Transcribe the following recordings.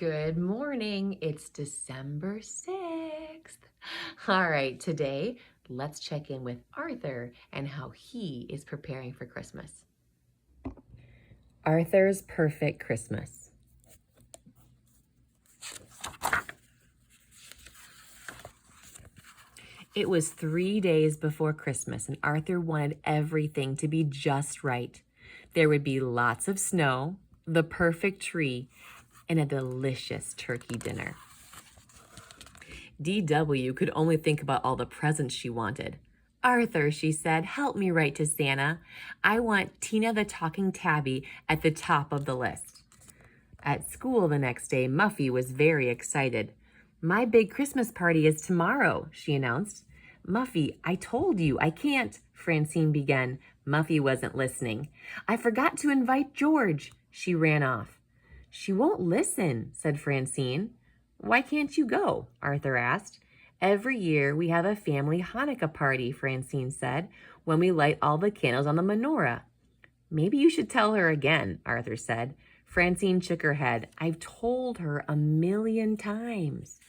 Good morning. It's December 6th. All right, today let's check in with Arthur and how he is preparing for Christmas. Arthur's perfect Christmas. It was 3 days before Christmas, and Arthur wanted everything to be just right. There would be lots of snow, the perfect tree, and a delicious turkey dinner. DW could only think about all the presents she wanted. Arthur, she said, help me write to Santa. I want Tina the Talking Tabby at the top of the list. At school the next day, Muffy was very excited. My big Christmas party is tomorrow, she announced. Muffy, I told you I can't, Francine began. Muffy wasn't listening. I forgot to invite George. She ran off. She won't listen, said Francine. Why can't you go? Arthur asked. Every year we have a family Hanukkah party, Francine said, when we light all the candles on the menorah. Maybe you should tell her again, Arthur said. Francine shook her head. I've told her 1,000,000 times.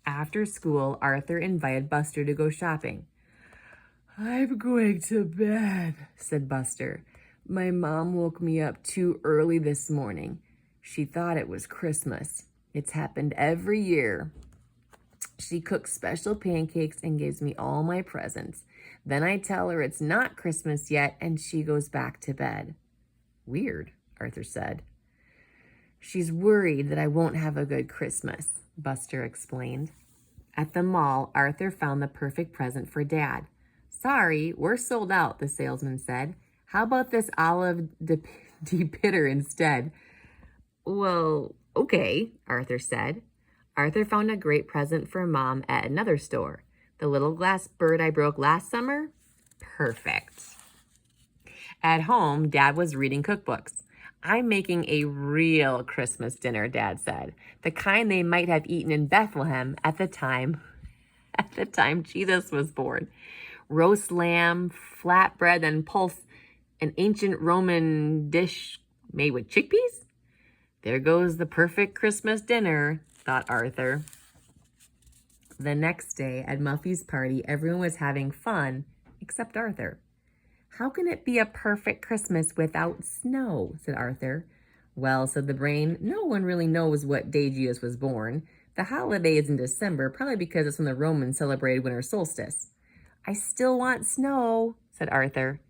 After school, Arthur invited Buster to go shopping. I'm going to bed, said Buster. My mom woke me up too early this morning. She thought it was Christmas. It's happened every year. She cooks special pancakes and gives me all my presents. Then I tell her it's not Christmas yet, and she goes back to bed. Weird, Arthur said. She's worried that I won't have a good Christmas, Buster explained. At the mall, Arthur found the perfect present for Dad. Sorry, we're sold out, the salesman said. How about this olive de bitter instead? Well, okay, Arthur said. Arthur found a great present for Mom at another store. The little glass bird I broke last summer? Perfect. At home, Dad was reading cookbooks. I'm making a real Christmas dinner, Dad said. The kind they might have eaten in Bethlehem at the time Jesus was born. Roast lamb, flatbread, and pulse, an ancient Roman dish made with chickpeas? There goes the perfect Christmas dinner, thought Arthur. The next day at Muffy's party, everyone was having fun except Arthur. How can it be a perfect Christmas without snow, said Arthur. Well, said the brain, no one really knows what day Jesus was born. The holiday is in December, probably because it's when the Romans celebrated winter solstice. I still want snow, said Arthur.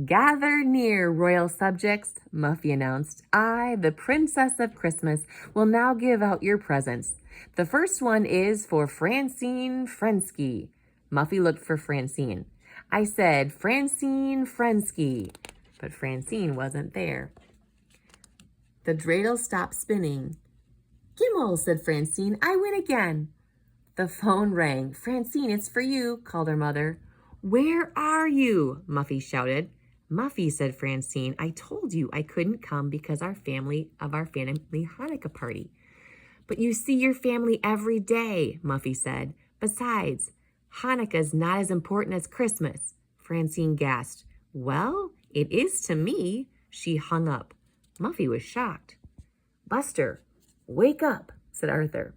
Gather near, royal subjects, Muffy announced. I, the Princess of Christmas, will now give out your presents. The first one is for Francine Frensky. Muffy looked for Francine. I said, Francine Frensky, but Francine wasn't there. The dreidel stopped spinning. Gimmel, said Francine, I win again. The phone rang. Francine, it's for you, called her mother. Where are you? Muffy shouted. Muffy, said Francine, I told you I couldn't come because our family Hanukkah party. But you see your family every day, Muffy said. Besides, Hanukkah's not as important as Christmas. Francine gasped. Well, it is to me. She hung up. Muffy was shocked. Buster, wake up, said Arthur.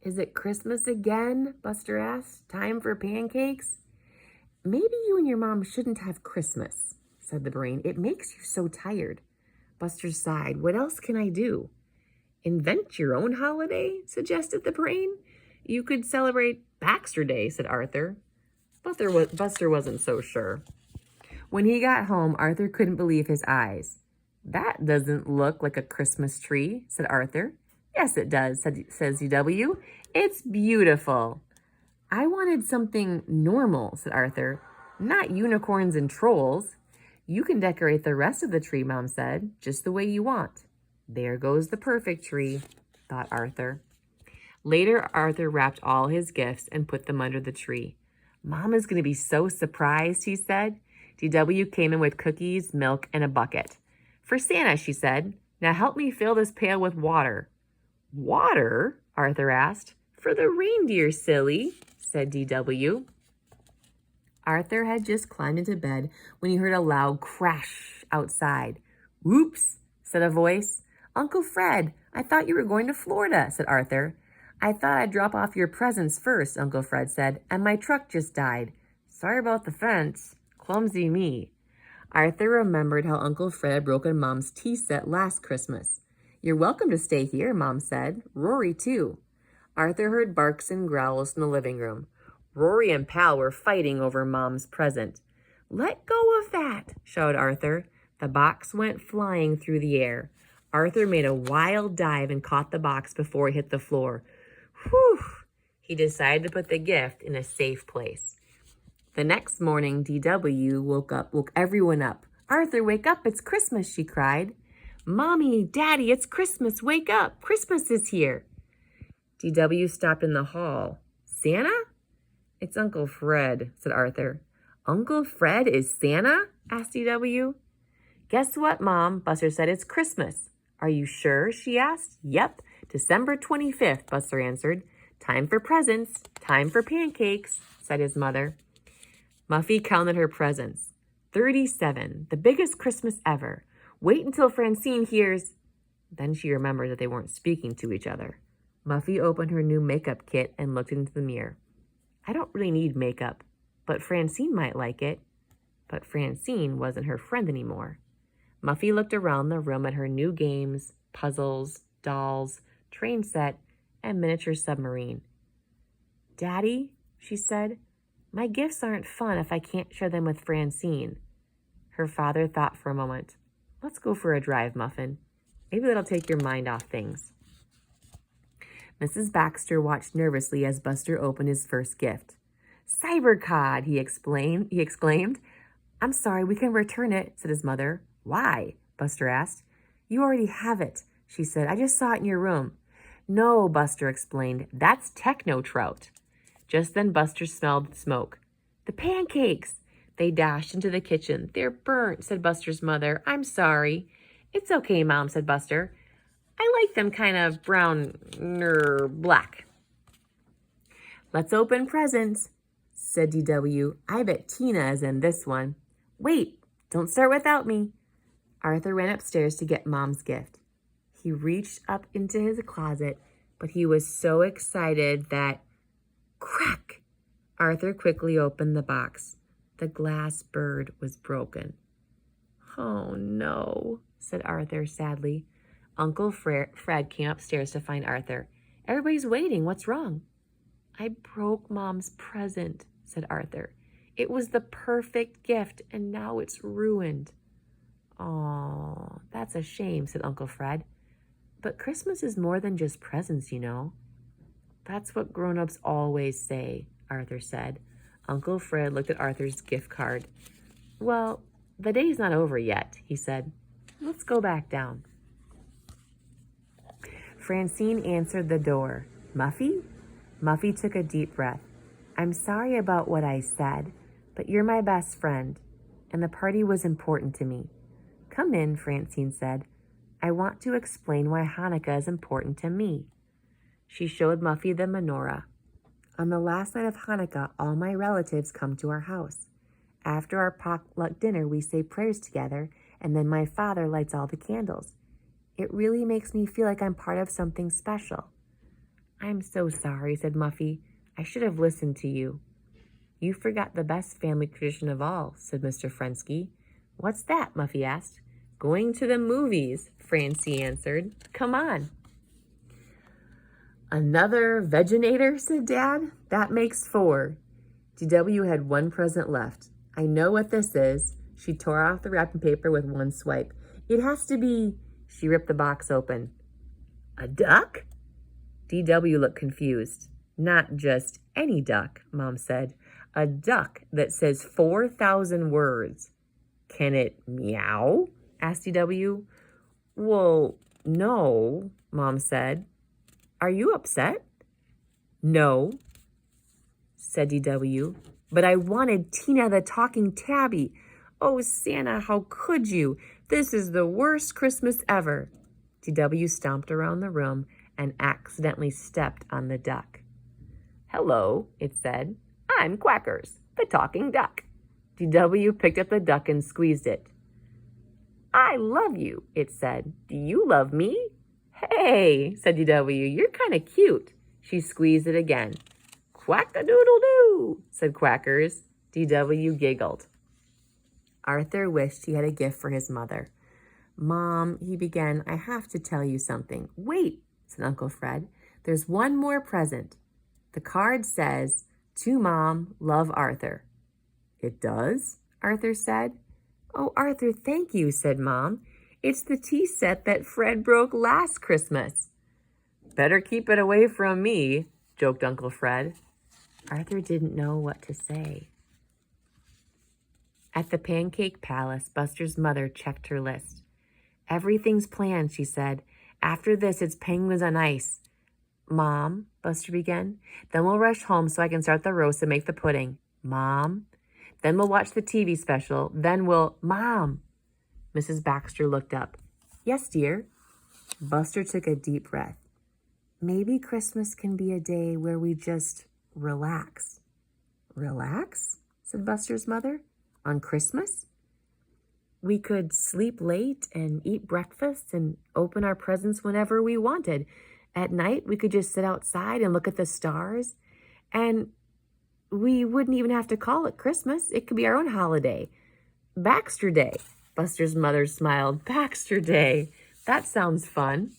Is it Christmas again? Buster asked. Time for pancakes? Maybe you and your mom shouldn't have Christmas, said the brain. It makes you so tired. Buster sighed. What else can I do? Invent your own holiday, suggested the brain. You could celebrate Baxter Day, said Arthur. Buster wasn't so sure. When he got home, Arthur couldn't believe his eyes. That doesn't look like a Christmas tree, said Arthur. Yes, it does, says DW. It's beautiful. I wanted something normal, said Arthur. Not unicorns and trolls. You can decorate the rest of the tree, Mom said, just the way you want. There goes the perfect tree, thought Arthur. Later, Arthur wrapped all his gifts and put them under the tree. Mom is going to be so surprised, he said. DW came in with cookies, milk, and a bucket. For Santa, she said. Now help me fill this pail with water. Water? Arthur asked. For the reindeer, silly, said DW. Arthur had just climbed into bed when he heard a loud crash outside. Whoops, said a voice. Uncle Fred, I thought you were going to Florida, said Arthur. I thought I'd drop off your presents first, Uncle Fred said, and my truck just died. Sorry about the fence. Clumsy me. Arthur remembered how Uncle Fred had broken Mom's tea set last Christmas. You're welcome to stay here, Mom said. Rory, too. Arthur heard barks and growls from the living room. Rory and Pal were fighting over Mom's present. Let go of that, shouted Arthur. The box went flying through the air. Arthur made a wild dive and caught the box before it hit the floor. Whew! He decided to put the gift in a safe place. The next morning, DW woke everyone up. Arthur, wake up, it's Christmas, she cried. Mommy, Daddy, it's Christmas, wake up, Christmas is here. DW stopped in the hall. Santa? It's Uncle Fred, said Arthur. Uncle Fred is Santa? Asked DW. Guess what, Mom? Buster said, it's Christmas. Are you sure? She asked. Yep, December 25th, Buster answered. Time for presents, time for pancakes, said his mother. Muffy counted her presents. 37, the biggest Christmas ever. Wait until Francine hears. Then she remembered that they weren't speaking to each other. Muffy opened her new makeup kit and looked into the mirror. I don't really need makeup, but Francine might like it. But Francine wasn't her friend anymore. Muffy looked around the room at her new games, puzzles, dolls, train set, and miniature submarine. Daddy, she said, my gifts aren't fun if I can't share them with Francine. Her father thought for a moment. Let's go for a drive, Muffin. Maybe that'll take your mind off things. Mrs. Baxter watched nervously as Buster opened his first gift. Cybercod, he exclaimed. I'm sorry, we can return it, said his mother. Why? Buster asked. You already have it, she said. I just saw it in your room. No, Buster explained. That's Techno Trout. Just then Buster smelled smoke. The pancakes! They dashed into the kitchen. They're burnt, said Buster's mother. I'm sorry. It's okay, Mom, said Buster. I like them kind of brown or black. Let's open presents, said DW. I bet Tina is in this one. Wait, don't start without me. Arthur ran upstairs to get Mom's gift. He reached up into his closet, but he was so excited that, crack! Arthur quickly opened the box. The glass bird was broken. Oh, no, said Arthur sadly. Uncle Fred came upstairs to find Arthur. Everybody's waiting. What's wrong? I broke Mom's present, said Arthur. It was the perfect gift, and now it's ruined. Oh, that's a shame, said Uncle Fred. But Christmas is more than just presents, you know. That's what grown-ups always say, Arthur said. Uncle Fred looked at Arthur's gift card. Well, the day's not over yet, he said. Let's go back down. Francine answered the door. Muffy? Muffy took a deep breath. I'm sorry about what I said, but you're my best friend, and the party was important to me. Come in, Francine said. I want to explain why Hanukkah is important to me. She showed Muffy the menorah. On the last night of Hanukkah, all my relatives come to our house. After our potluck dinner, we say prayers together, and then my father lights all the candles. It really makes me feel like I'm part of something special. I'm so sorry, said Muffy. I should have listened to you. You forgot the best family tradition of all, said Mr. Frensky. What's that? Muffy asked. Going to the movies, Francie answered. Come on. Another veginator, said Dad. That makes 4. DW had one present left. I know what this is. She tore off the wrapping paper with one swipe. It has to be... She ripped the box open. A duck? DW looked confused. Not just any duck, Mom said. A duck that says 4,000 words. Can it meow? Asked DW. Well, no, Mom said. Are you upset? No, said DW. But I wanted Tina the talking tabby. Oh, Santa, how could you? This is the worst Christmas ever. DW stomped around the room and accidentally stepped on the duck. Hello, it said. I'm Quackers, the talking duck. DW picked up the duck and squeezed it. I love you, it said. Do you love me? Hey, said DW, you're kind of cute. She squeezed it again. Quack-a-doodle-doo, said Quackers. DW giggled. Arthur wished he had a gift for his mother. Mom, he began, I have to tell you something. Wait, said Uncle Fred. There's one more present. The card says, to Mom, love Arthur. It does? Arthur said. Oh, Arthur, thank you, said Mom. It's the tea set that Fred broke last Christmas. Better keep it away from me, joked Uncle Fred. Arthur didn't know what to say. At the Pancake Palace, Buster's mother checked her list. Everything's planned, she said. After this, it's penguins on ice. Mom, Buster began. Then we'll rush home so I can start the roast and make the pudding. Mom. Then we'll watch the TV special. Then we'll... Mom. Mrs. Baxter looked up. Yes, dear. Buster took a deep breath. Maybe Christmas can be a day where we just relax. Relax? Said Buster's mother. On Christmas? We could sleep late and eat breakfast and open our presents whenever we wanted. At night, we could just sit outside and look at the stars. And we wouldn't even have to call it Christmas. It could be our own holiday. Baxter Day. Buster's mother smiled. Baxter Day. That sounds fun.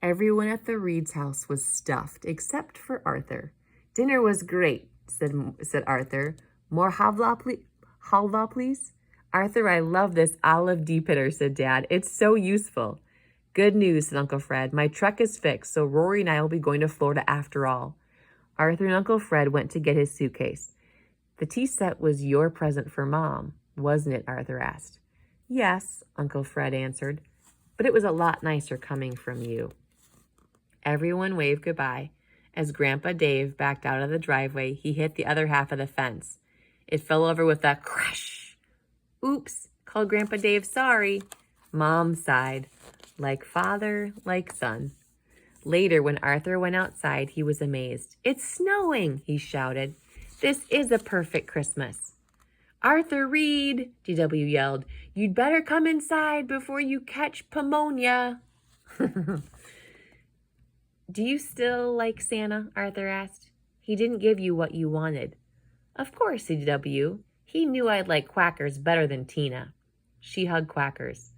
Everyone at the Reed's house was stuffed, except for Arthur. Dinner was great, said Arthur. More halva, please? Arthur, I love this olive deepener, said Dad. It's so useful. Good news, said Uncle Fred. My truck is fixed, so Rory and I will be going to Florida after all. Arthur and Uncle Fred went to get his suitcase. The tea set was your present for Mom, wasn't it? Arthur asked. Yes, Uncle Fred answered, but it was a lot nicer coming from you. Everyone waved goodbye. As Grandpa Dave backed out of the driveway, he hit the other half of the fence. It fell over with a crash. Oops, called Grandpa Dave, sorry. Mom sighed. Like father, like son. Later, when Arthur went outside, he was amazed. It's snowing, he shouted. This is a perfect Christmas. Arthur Reed, DW yelled, you'd better come inside before you catch pneumonia. Do you still like Santa? Arthur asked. He didn't give you what you wanted. Of course, DW. He knew I'd like Quackers better than Tina. She hugged Quackers.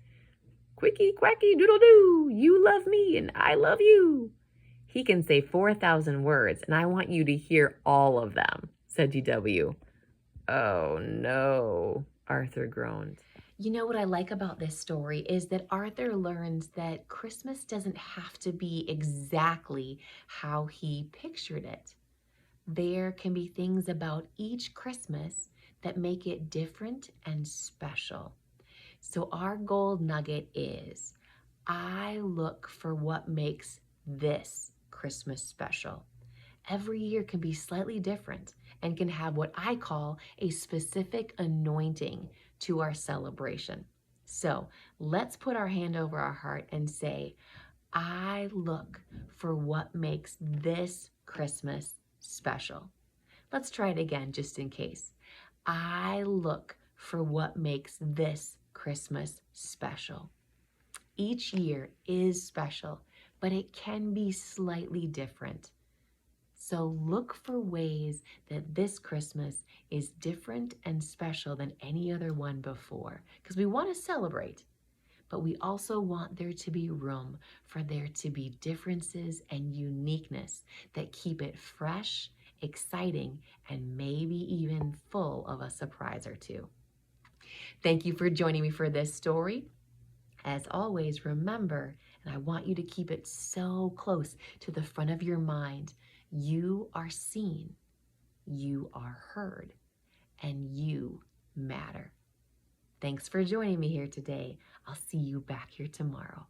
Quicky, quacky, doodle-doo, you love me and I love you. He can say 4,000 words, and I want you to hear all of them, said DW. Oh, no, Arthur groaned. You know what I like about this story is that Arthur learns that Christmas doesn't have to be exactly how he pictured it. There can be things about each Christmas that make it different and special. So our gold nugget is, I look for what makes this Christmas special. Every year can be slightly different and can have what I call a specific anointing to our celebration. So let's put our hand over our heart and say, I look for what makes this Christmas special. Let's try it again just in case. I look for what makes this Christmas special. Each year is special, but it can be slightly different. So look for ways that this Christmas is different and special than any other one before, because we want to celebrate, but we also want there to be room for there to be differences and uniqueness that keep it fresh, exciting, and maybe even full of a surprise or two. Thank you for joining me for this story. As always, remember, and I want you to keep it so close to the front of your mind, you are seen, you are heard, and you matter. Thanks for joining me here today. I'll see you back here tomorrow.